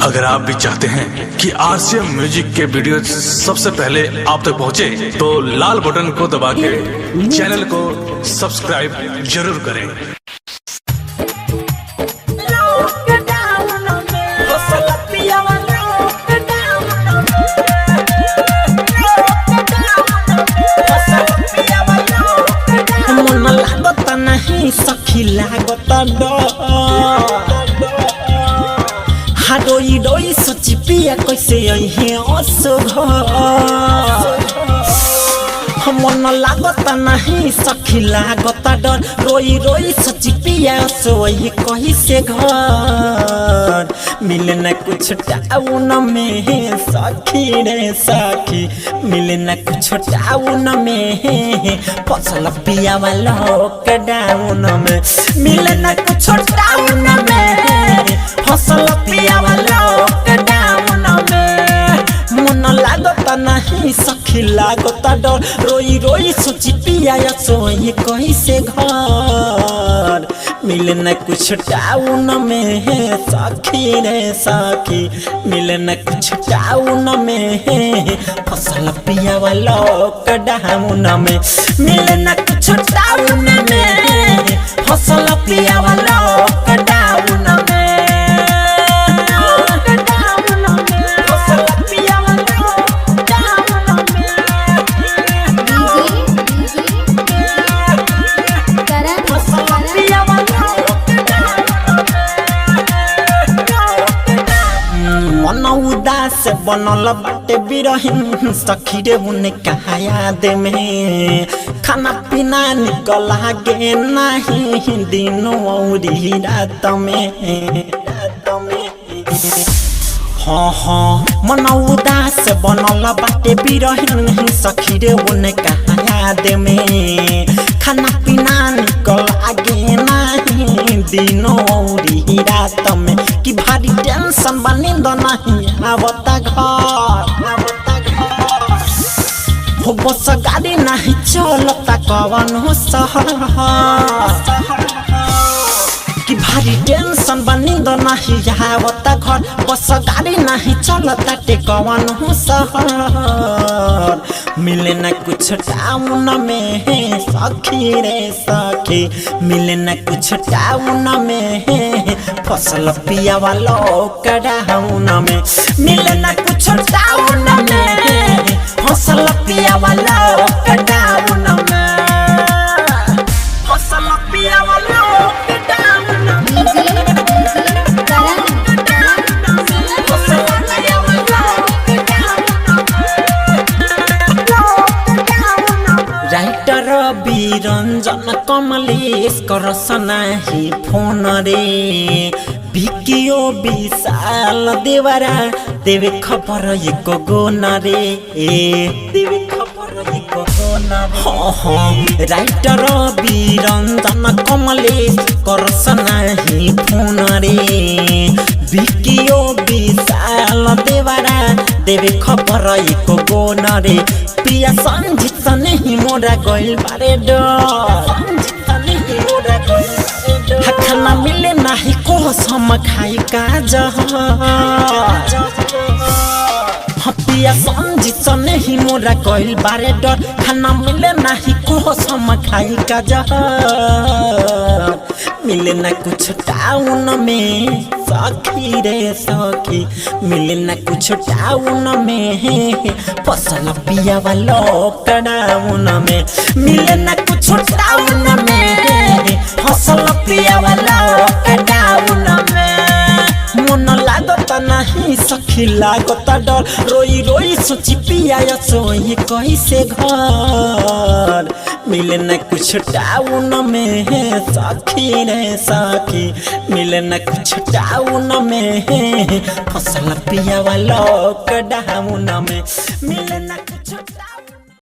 अगर आप भी चाहते हैं कि आरसीएम म्यूजिक के वीडियो सबसे पहले आप तक पहुंचे, तो लाल बटन को दबा के चैनल को सब्सक्राइब जरूर करें। सखी लागत हाडोई डोई सोची पिया कैसे अहे असो मन लागत नहीं सखी लागत डर रोई रोई सोची पिया असो अहे कैसे घर मिले न कुछ टाउन में सखी रे सखी मिले न कुछ टाउन में फसल पिया वाला लॉकडाउन में मिले न कुछ टाउन में फसल पिया वाला लॉकडाउन में मन लागत नहीं सखी लागत डर रोई रोई सोची पिया सोई कैसे घर मिले न कुछ टाउन में सखी रे सखी मिले न कुछ टाउन में फसल पिया वाला लॉकडाउन में मिले न कुछ टाउन में फसल पिया वाला लॉकडाउन में उदास बनल बाटे बिरहिन सखी रे उन्हें कहा याद में खाना पीना निकल गे नहीं दिन और रात में हाँ हाँ मन उदास बनल बाटे बिरहिन सखी रे उन्हें कहा याद में खाना पीना निकल गे नहीं दिन और रात में कि भारी टेंशन बनी नहीं आवता घर हो बस गाड़ी नहीं चलता कवन हो शहर कि भारी टेंशन बनी नहीं आवता घर बस गाड़ी नहीं चलता टेकवन हो शहर मिले न कुछ टाउन में सखी रे सखी मिले न कुछ टाउन में फसल पिया वाला लॉकडाउन में मिले न कुछ टाउन में फसल पिया वाला लॉकडाउन में फसल पिया वाला रंजन कमलेश करसना ही फोन रे भिकियो विशाल देवरा देवे खबर एक गोन रे देवे खबर एक गोन हाँ हाँ राइटर रंजन कमलेश करसना ही फोन रे भिकियो विशाल देवरा देवे खबर एक गोन रे पिया संजीत नहीं मोरा गइल बारे खाना मिले नहीं को सम खाई का पिया संजीत नहीं मोरा गइल बारे डर खाना मिले नहीं को सम खाई का मिले न कुछ टाउन में सखी रे सखी मिले न कुछ टाउन में फसल पिया वाला लॉकडाउन में मिले न कुछ टाउन में फसल पिया वाला लॉकडाउन में मन लागत नहीं सखी लागत डर रोई रोई सोची पिया सोई कैसे घर मिले न कुछ टाउन में सखी रे सखी मिले न कुछ टाउन में फसल पिया वाला लॉकडाउन में मिले न